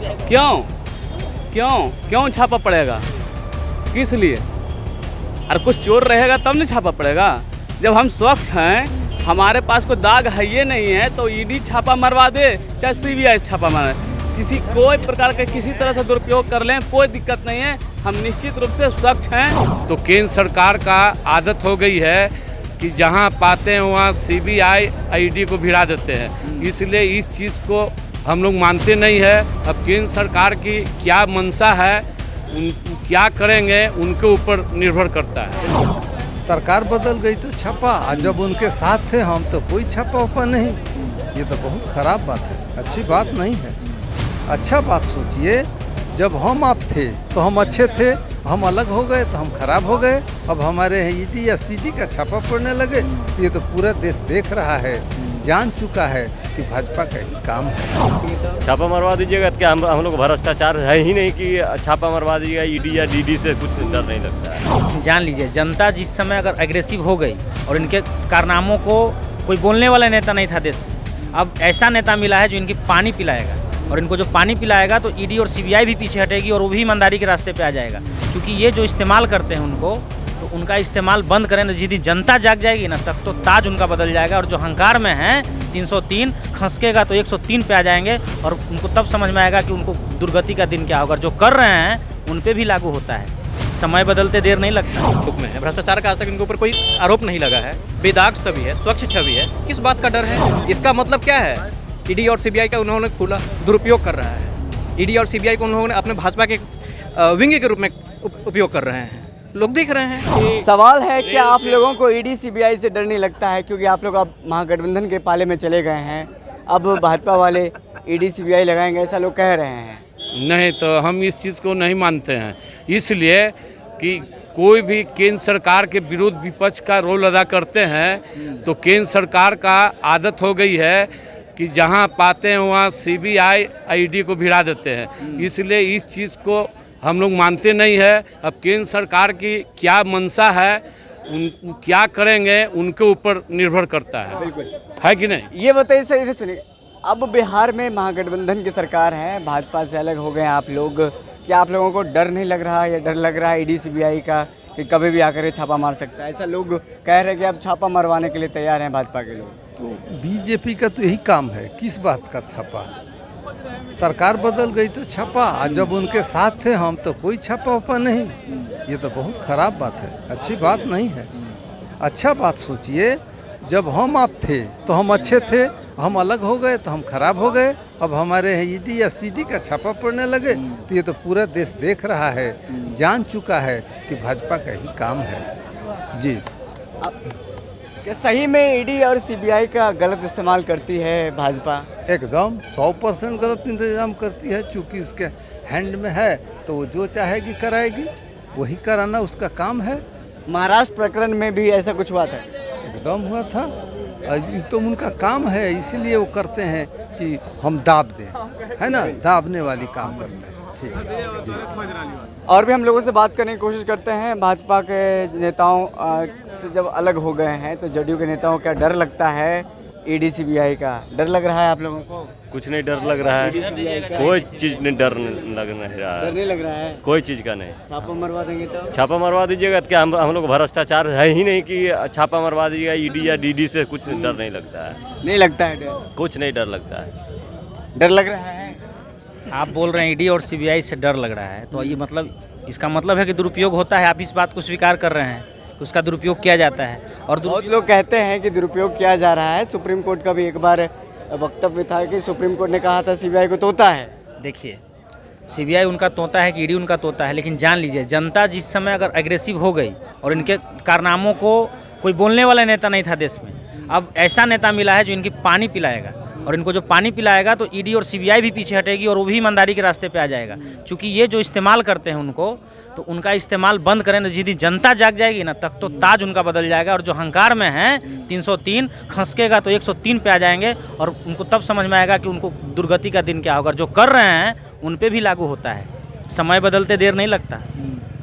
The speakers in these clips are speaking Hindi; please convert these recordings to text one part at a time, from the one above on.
क्यों क्यों क्यों छापा पड़ेगा? किस लिए? अरे कुछ चोर रहेगा तब नहीं छापा पड़ेगा। जब हम स्वच्छ हैं, हमारे पास कोई दाग है ये नहीं है, तो ईडी छापा मरवा दे चाहे सीबीआई छापा मारे, किसी कोई प्रकार का किसी तरह से दुरुपयोग कर लें कोई दिक्कत नहीं है। हम निश्चित रूप से स्वच्छ हैं। तो केंद्र सरकार का आदत हो गई है कि जहां पाते हैं वहां सीबीआई ईडी को भिड़ा देते हैं, इसलिए इस चीज़ को हम लोग मानते नहीं है। अब केंद्र सरकार की क्या मंशा है, क्या करेंगे उनके ऊपर निर्भर करता है। सरकार बदल गई तो छापा, और जब उनके साथ थे हम तो कोई छापा उपा नहीं। ये तो बहुत खराब बात है, अच्छी बात नहीं है। अच्छा बात सोचिए, जब हम आप थे तो हम अच्छे थे, हम अलग हो गए तो हम खराब हो गए। अब हमारे ईडी या सीडी का छापा पड़ने लगे, तो ये तो पूरा देश देख रहा है, जान चुका है कि भाजपा का ही काम है। छापा मरवा दीजिएगा तो क्या हम लोग भ्रष्टाचार है ही नहीं कि छापा मरवा दीजिएगा। ईडी या डीडी से कुछ डर नहीं लगता है। जान लीजिए, जनता जिस समय अगर एग्रेसिव हो गई और इनके कारनामों को कोई बोलने वाला नेता नहीं था देश में, अब ऐसा नेता मिला है जो इनकी पानी पिलाएगा, और इनको जो पानी पिलाएगा तो ईडी और सीबीआई भी पीछे हटेगी और वो भी ईमानदारी के रास्ते पे आ जाएगा। क्योंकि ये जो इस्तेमाल करते हैं उनको, तो उनका इस्तेमाल बंद करें तो जितनी जनता जाग जाएगी ना, तब तो ताज उनका बदल जाएगा। और जो अहंकार में हैं 303 खसकेगा तो 103 पे आ जाएंगे, और उनको तब समझ में आएगा कि उनको दुर्गति का दिन क्या होगा। जो कर रहे हैं उन पे भी लागू होता है। समय बदलते देर नहीं लगता। में है भ्रष्टाचार का आज तक इनके ऊपर कोई आरोप नहीं लगा है, बेदाग छवि है, स्वच्छ छवि है। किस बात का डर है? इसका मतलब क्या है? ईडी और सीबीआई का उन्होंने खुला दुरुपयोग कर रहा है। ईडी और सीबीआई को उन्होंने अपने भाजपा के विंग के रूप में उपयोग कर रहे हैं, लोग देख रहे हैं। सवाल है कि आप लोगों को ईडी सीबीआई से डर नहीं लगता है? क्योंकि आप लोग अब महागठबंधन के पाले में चले गए हैं, अब भाजपा वाले ईडी सीबीआई लगाएंगे ऐसा लोग कह रहे हैं। नहीं, तो हम इस चीज़ को नहीं मानते हैं, इसलिए कि कोई भी केंद्र सरकार के विरुद्ध विपक्ष का रोल अदा करते हैं, तो केंद्र सरकार का आदत हो गई है कि जहां पाते हैं वहां सीबीआई ईडी को भिड़ा देते हैं, इसलिए इस चीज़ को हम लोग मानते नहीं है। अब केंद्र सरकार की क्या मंशा है, क्या करेंगे उनके ऊपर निर्भर करता है कि नहीं? ये बताइए सही से सुनिए, अब बिहार में महागठबंधन की सरकार है, भाजपा से अलग हो गए आप लोग, क्या आप लोगों को डर नहीं लग रहा या डर लग रहा है ईडी सीबीआई का कि कभी भी आकर ये छापा मार सकता है? ऐसा लोग कह रहे हैं कि अब छापा मरवाने के लिए तैयार हैं भाजपा के लोग। तो बीजेपी का तो यही काम है, किस बात का छापा? सरकार बदल गई तो छापा, और जब उनके साथ थे हम तो कोई छापा उपा नहीं। ये तो बहुत खराब बात है, अच्छी बात नहीं है। अच्छा बात सोचिए, जब हम आप थे तो हम अच्छे थे, हम अलग हो गए तो हम खराब हो गए। अब हमारे ईडी या सीडी का छापा पड़ने लगे, तो ये तो पूरा देश देख रहा है, जान चुका है कि भाजपा का ही काम है। जी, क्या सही में ईडी और सीबीआई का गलत इस्तेमाल करती है भाजपा? एकदम 100% गलत इंतजाम करती है, चूँकि उसके हैंड में है तो वो जो चाहेगी कराएगी, वही कराना उसका काम है। महाराष्ट्र प्रकरण में भी ऐसा कुछ हुआ था? एकदम हुआ था, तो उनका काम है, इसलिए वो करते हैं कि हम दाब दें, है ना, दाबने वाली काम करते हैं। ठीक है जी। और भी हम लोगों से बात करने की कोशिश करते हैं। भाजपा के नेताओं से जब अलग हो गए हैं तो जदयू के नेताओं का डर लगता है? ईडी सीबीआई का डर लग रहा है आप लोगों को? कुछ नहीं डर लग रहा है, कोई चीज़ नहीं डर लग नहीं रहा है। डर नहीं लग रहा है कोई चीज़ का नहीं। छापा मरवा देंगे तो? छापा मरवा दीजिएगा तो क्या हम लोग भ्रष्टाचार है ही नहीं कि छापा मरवा दीजिएगा। ईडी या डीडी से कुछ डर नहीं लगता है। नहीं लगता है डर? कुछ नहीं डर लगता है। डर लग रहा है? आप बोल रहे हैं ईडी और सीबीआई से डर लग रहा है, तो ये मतलब इसका मतलब है कि दुरुपयोग होता है। आप इस बात को स्वीकार कर रहे हैं कि उसका दुरुपयोग किया जाता है? और बहुत लोग कहते हैं कि दुरुपयोग किया जा रहा है। सुप्रीम कोर्ट का भी एक बार वक्तव्य था कि सुप्रीम कोर्ट ने कहा था सीबीआई को तोता है। देखिए, सीबीआई उनका तोता है कि ईडी उनका तोता है, लेकिन जान लीजिए, जनता जिस समय अगर एग्रेसिव हो गई और इनके कारनामों को कोई बोलने वाला नेता नहीं था देश में, अब ऐसा नेता मिला है जो इनकी पानी पिलाएगा, और इनको जो पानी पिलाएगा तो ईडी और सीबीआई भी पीछे हटेगी और वो भी ईमानदारी के रास्ते पे आ जाएगा। क्योंकि ये जो इस्तेमाल करते हैं उनको, तो उनका इस्तेमाल बंद करें तो जितनी जनता जाग जाएगी ना, तब तो ताज उनका बदल जाएगा। और जो अहंकार में हैं 303 खसकेगा तो 103 पे आ जाएंगे, और उनको तब समझ में आएगा कि उनको दुर्गति का दिन क्या होगा। जो कर रहे हैं उन पे भी लागू होता है। समय बदलते देर नहीं लगता।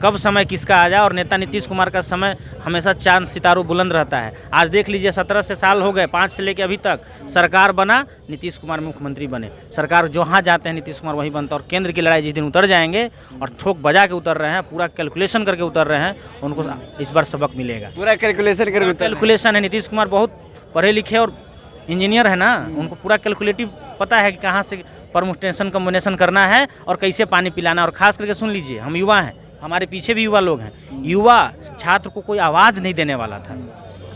कब समय किसका आ जाए। और नेता नीतीश कुमार का समय हमेशा चांद सितारों बुलंद रहता है। आज देख लीजिए 17 से साल हो गए, 5 से लेकर अभी तक सरकार बना, नीतीश कुमार मुख्यमंत्री बने। सरकार जहाँ जाते हैं नीतीश कुमार वहीं बनता है। और केंद्र की लड़ाई जिस दिन उतर जाएंगे और ठोक बजा के उतर रहे हैं, पूरा कैलकुलेशन करके उतर रहे हैं, उनको इस बार सबक मिलेगा। पूरा कैलकुलेशन करके कैलकुलेशन है। नीतीश कुमार बहुत पढ़े लिखे और इंजीनियर है ना, उनको पूरा कैलकुलेटिव पता है कि कहाँ से परमुटेशन कम्बिनेशन करना है और कैसे पानी पिलाना। और खास करके सुन लीजिए, हम युवा हैं, हमारे पीछे भी युवा लोग हैं। युवा छात्र को कोई आवाज़ नहीं देने वाला था,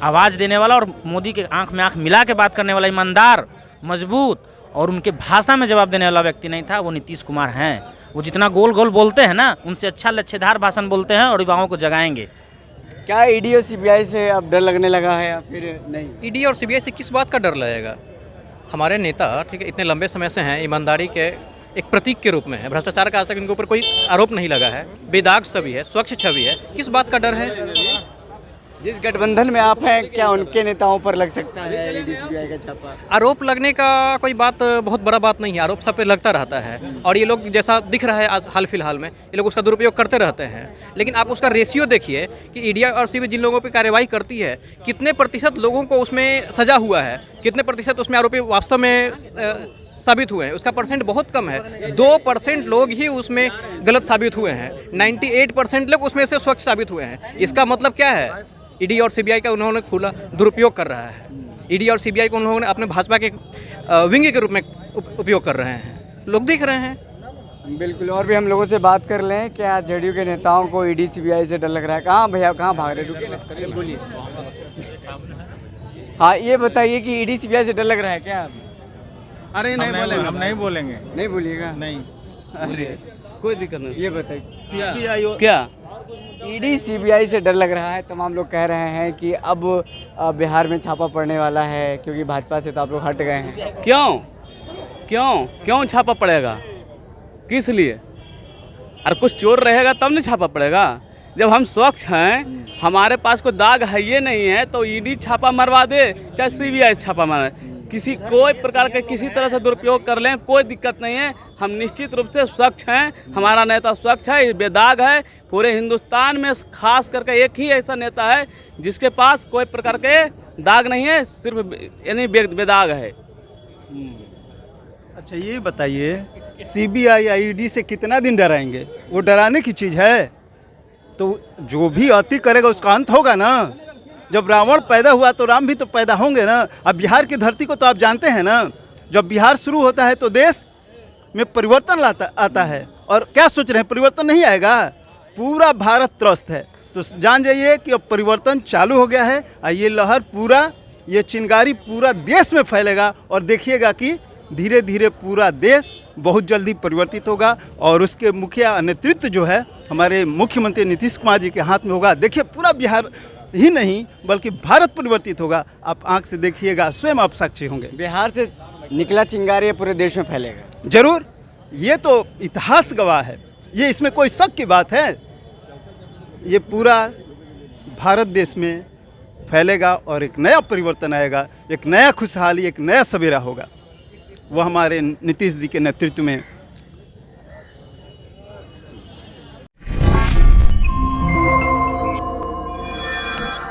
आवाज़ देने वाला और मोदी के आंख में आंख मिला के बात करने वाला, ईमानदार, मजबूत और उनके भाषा में जवाब देने वाला व्यक्ति नहीं था, वो नीतीश कुमार हैं। वो जितना गोल गोल बोलते हैं ना, उनसे अच्छा लच्छेदार भाषण बोलते हैं और युवाओं को जगाएंगे। क्या ईडी और सीबीआई से अब डर लगने लगा है या फिर नहीं? ईडी और सीबीआई से किस बात का डर लगेगा? हमारे नेता ठीक है इतने लंबे समय से हैं, ईमानदारी के एक प्रतीक के रूप में है। भ्रष्टाचार का आज तक इनके ऊपर कोई आरोप नहीं लगा है, बेदाग छवि है, स्वच्छ छवि है। किस बात का डर है? जिस गठबंधन में आप हैं, क्या उनके नेताओं पर लग सकता है ईडी सीबीआई का छापा? आरोप लगने का कोई बात बहुत बड़ा बात नहीं है। आरोप सब पे लगता रहता है और ये लोग जैसा दिख रहा है आज हाल फिलहाल में, ये लोग उसका दुरुपयोग करते रहते हैं। लेकिन आप उसका रेशियो देखिए कि ईडी और सीबीआई जिन लोगों पे कार्रवाई करती है, कितने प्रतिशत लोगों को उसमें सजा हुआ है, कितने प्रतिशत उसमें आरोपी वास्तव में साबित हुए हैं, उसका परसेंट बहुत कम है। 2% लोग ही उसमें गलत साबित हुए हैं, 98% लोग उसमें से स्वच्छ साबित हुए हैं। इसका मतलब क्या है? ईडी और सीबीआई का उन्होंने खुला दुरुपयोग कर रहा है। ईडी और सीबीआई को उन्होंने अपने भाजपा के विंग के रूप में उपयोग कर रहे हैं, लोग दिख रहे हैं। बिल्कुल। और भी हम लोगों से बात कर लें, क्या जेडीयू के नेताओं को ईडी सीबीआई से डर लग रहा है? कहाँ भैया, कहाँ भाग रहे? रुकिए, बोलिए। हाँ, ये बताइए कि ईडी सीबीआई से डर लग रहा है क्या? अरे नहीं बोलेंगे, हम नहीं बोलेंगे। नहीं बोलिएगा? नहीं, अरे कोई दिक्कत नहीं। ये बताइए, क्या ईडी सीबीआई से डर लग रहा है? तमाम लोग कह रहे हैं कि अब बिहार में छापा पड़ने वाला है, क्योंकि भाजपा से तो आप लोग हट गए हैं। क्यों क्यों क्यों छापा पड़ेगा? किस लिए? अरे कुछ चोर रहेगा तब नहीं छापा पड़ेगा। जब हम स्वच्छ हैं, हमारे पास कोई दाग है ये नहीं है, तो ईडी छापा मरवा दे चाहे सीबीआई छापा मारे, किसी कोई प्रकार का किसी तरह से दुरुपयोग कर लें, कोई दिक्कत नहीं है। हम निश्चित रूप से स्वच्छ हैं, हमारा नेता स्वच्छ है, बेदाग है। पूरे हिंदुस्तान में खास करके एक ही ऐसा नेता है जिसके पास कोई प्रकार के दाग नहीं है, सिर्फ यानी बेदाग है। अच्छा ये बताइए, सीबीआई या ईडी से कितना दिन डराएंगे? वो डराने की चीज़ है? तो जो भी अति करेगा उसका अंत होगा ना। जब रावण पैदा हुआ तो राम भी तो पैदा होंगे ना। अब बिहार की धरती को तो आप जानते हैं ना, जब बिहार शुरू होता है तो देश में परिवर्तन आता है। और क्या सोच रहे हैं, परिवर्तन नहीं आएगा? पूरा भारत त्रस्त है। तो जान जाइए कि अब परिवर्तन चालू हो गया है और ये लहर पूरा, ये चिंगारी पूरा देश में फैलेगा। और देखिएगा कि धीरे धीरे पूरा देश बहुत जल्दी परिवर्तित होगा और उसके मुखिया नेतृत्व जो है हमारे मुख्यमंत्री नीतीश कुमार जी के हाथ में होगा। देखिए पूरा बिहार ही नहीं बल्कि भारत परिवर्तित होगा। आप आंख से देखिएगा, स्वयं आप साक्षी होंगे। बिहार से निकला चिंगारी पूरे देश में फैलेगा जरूर, ये तो इतिहास गवाह है, ये इसमें कोई शक की बात है। ये पूरा भारत देश में फैलेगा और एक नया परिवर्तन आएगा, एक नया खुशहाली, एक नया सवेरा होगा। वो हमारे नीतीश जी के नेतृत्व में